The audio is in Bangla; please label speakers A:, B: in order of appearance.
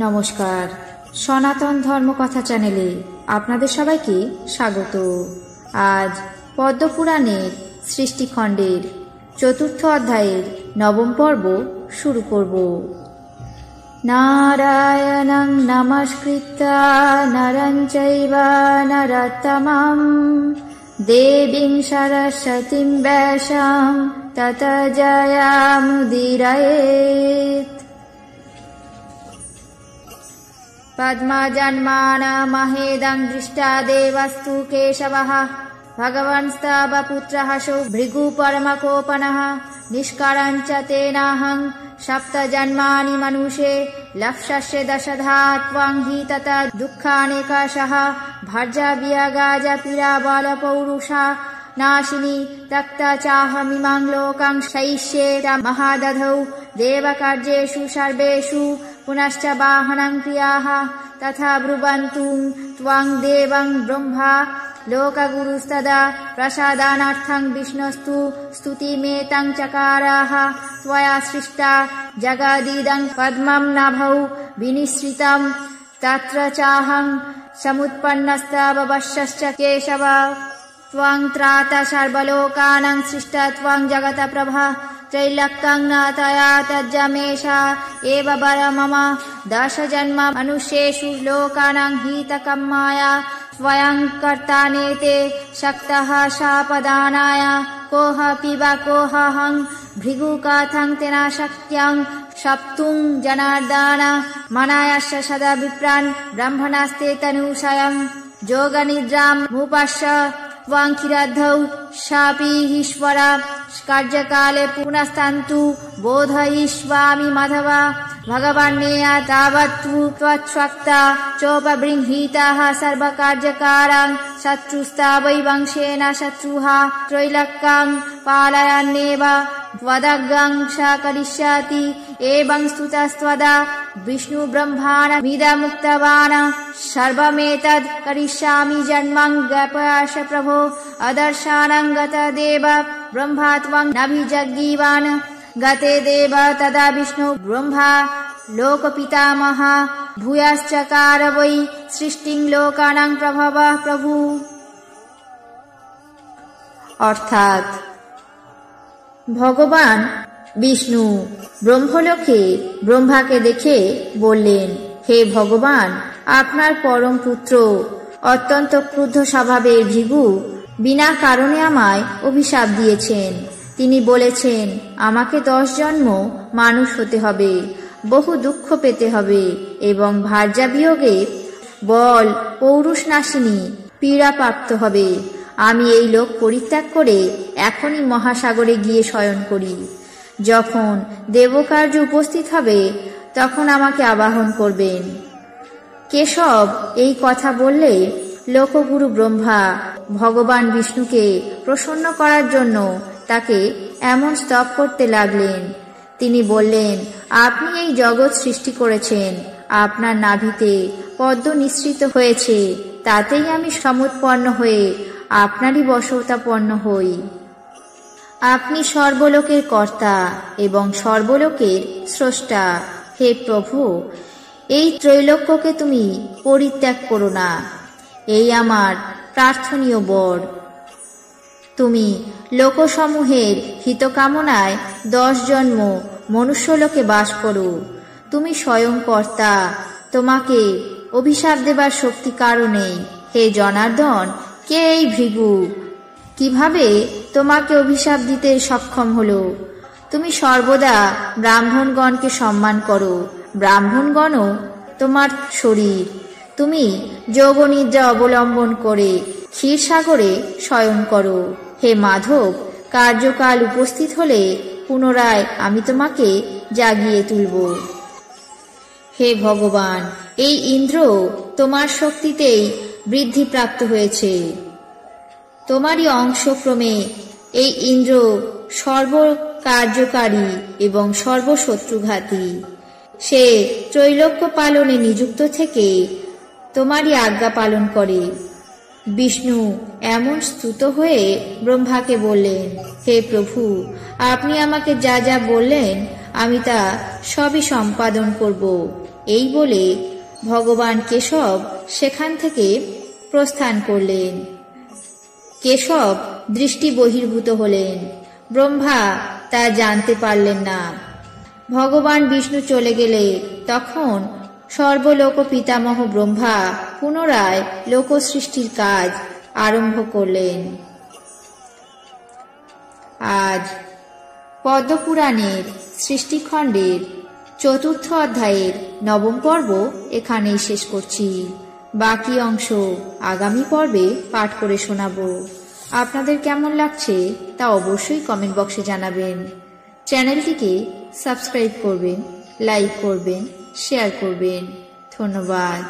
A: নমস্কার, সনাতন ধর্মকথা চ্যানেলে আপনাদের সবাইকে স্বাগত। আজ পদ্মপুরাণের সৃষ্টিখণ্ডের ৪র্থ অধ্যায়ের ৯ম পর্ব শুরু করব। নারায়ণং নমস্কৃত্য নরং চৈব নরোত্তমং দেবীং সরস্বতীং ব্যাসাং ততো জয়মুদীরয়েৎ। पद्मजन्मानमहेदं दृष्टा देवस्तु केशवः भगवंस्तव पुत्रः भृगुपरमकोपनः निष्करञ्च तेनाहं सप्तजन्मानि मनुषे लक्षस्य दशधा त्वं हि तत दुःखानेकशः भर्जवियगाज पीडाबलपौरुषा नाशिनी तक्ता चाहमिमां लोकं शैष्ये महादधौ देवकार्येषु सर्वेषु पुनश्च वाहनं क्रियाः तथा ब्रुवन्तु त्वं देवं ब्रह्मा लोकगुरुस्तदा प्रसादानार्थं विष्णोस्तु स्तुतिमेतं चकाराः त्वया सृष्टा जगदिदं पद्मं नाभौ विनिश्रितं तत्र चाहं समुत्पन्नस्तव वश्यश्च केशव त्वं त्राता सर्वलोकानां सृष्टा त्वं जगत्प्रभा त्रैलोक्यं न तया तज्जमेषा एव वर मम दशजन्म मनुष्येषु लोकानां हितकामाय स्वयं कर्ता नेते शक्तः शापदानाय कोह पिब कोहहं भृगुकथं तेन शक्यं सप्तुं जनार्दन मनायश्च सदा विप्रान् ब्रह्मणस्ते तनुषयं योगनिद्रां मुपश्य त्वं किराद्धौ शापि ईश्वर कार्यकाले पुनस्तन्तु बोधयिष्यामि माधव भगवान्नेय तावत्तु त्वच्छक्ता चोपबृंहितः सर्वकार्यकारं शत्रुस्तावै वंशेन शत्रुः त्रैलोक्यं पालयन्नेव त्वदग्रं स करिष्यति एवं स्तुतस्त्वदा विष्णुब्रह्माणमिदमुक्तवान् सर्वमेतद् करिष्यामि जन्मं ज्ञापयश प्रभो अदर्शनं गतदेव ब्रह्मा त्वं नाभिजज्ञिवान् गते देव तदा विष्णु ब्रह्मा लोकपितामह भूयश्चकार वै सृष्टिं लोकानां प्रभवः प्रभु। অর্থাৎ ভগবান বিষ্ণু ব্রহ্মলোকে ব্রহ্মাকে দেখে বললেন, হে ভগবান, আপনার পরম পুত্র অত্যন্ত ক্রুদ্ধ স্বভাবের ভৃগু বিনা কারণে আমায় অভিশাপ দিয়েছেন। তিনি বলেছেন, আমাকে 10 জন্ম মানুষ হতে হবে, বহু দুঃখ পেতে হবে এবং ভার্যা বিয়োগে বল পৌরুষ নাশিনী পীড়া প্রাপ্ত হবে। আমি এই লোক পরিত্যাগ করে এখনই মহাসাগরে গিয়ে শয়ন করি। যখন দেবকার্য উপস্থিত হবে তখন আমাকে আবাহন করবেন। কেশব এই কথা বললে লোকগুরু ব্রহ্মা ভগবান বিষ্ণুকে প্রসন্ন করার জন্য তাকে এমন স্তব করতে লাগলেন। তিনি বললেন, আপনি এই জগৎ সৃষ্টি করেছেন, আপনার নাভিতে পদ্ম নিঃসৃত হয়েছে, তাতেই আমি সমুৎপন্ন হয়ে আপনারই বশবর্তাপন্ন হই। আপনি সর্বলোকের কর্তা এবং সর্বলোকের স্রষ্টা। হে প্রভু, এই ত্রৈলোক্যকে তুমি পরিত্যাগ করো না, এই আমার প্রার্থনীয় বর। তুমি লোকসমূহের হিতকামনায় 10 জন্ম মনুষ্যলোকে বাস করো। তুমি স্বয়ং কর্তা, তোমাকে অভিশাপ দেবার শক্তি কারণে। হে জনার্দন, কে এই ভৃগু? কিভাবে তোমাকে অভিশাপ দিতে সক্ষম হলো? তুমি সর্বদা ব্রাহ্মণগণকে সম্মান করো, ব্রাহ্মণগণও তোমার শরীর। তুমি যোগনিদ্রা অবলম্বন করে ক্ষীরসাগরে শয়ন করো। হে মাধব, কার্যকাল উপস্থিত হলে পুনরায় আমি তোমাকে জাগিয়ে তুলব। হে ভগবান, এই ইন্দ্র তোমার শক্তিতেই বৃদ্ধিপ্রাপ্ত হয়েছে। তোমারই অংশক্রমে এই ইন্দ্র সর্বকার্যকারী এবং সর্বশত্রুঘাতী। সে ত্রৈলোক্য পালনে নিযুক্ত থেকে তোমারই আজ্ঞা পালন করে। বিষ্ণু এমন স্তুত হয়ে ব্রহ্মাকে বললেন, হে প্রভু, আপনি আমাকে যা যা বললেন আমি তা সবই সম্পাদন করব। এই বলে ভগবান কেশব সেখান থেকে প্রস্থান করলেন। কেশব দৃষ্টি বহির্ভূত হলেন, ব্রহ্মা তা জানতে পারলেন না। ভগবান বিষ্ণু চলে গেলে তখন সর্বলোক পিতামহ ব্রহ্মা পুনরায় লোক সৃষ্টির কাজ আরম্ভ করলেন। আজ পদ্মপুরাণের সৃষ্টিখণ্ডের 4র্থ অধ্যায়ের 9ম পর্ব এখানেই শেষ করছি। বাকি অংশ আগামী পর্বে পাঠ করে শোনাবো। আপনাদের কেমন লাগছে তা অবশ্যই কমেন্ট বক্সে জানাবেন। চ্যানেলটিকে সাবস্ক্রাইব করবেন, লাইক করবেন, শেয়ার করবেন। ধন্যবাদ।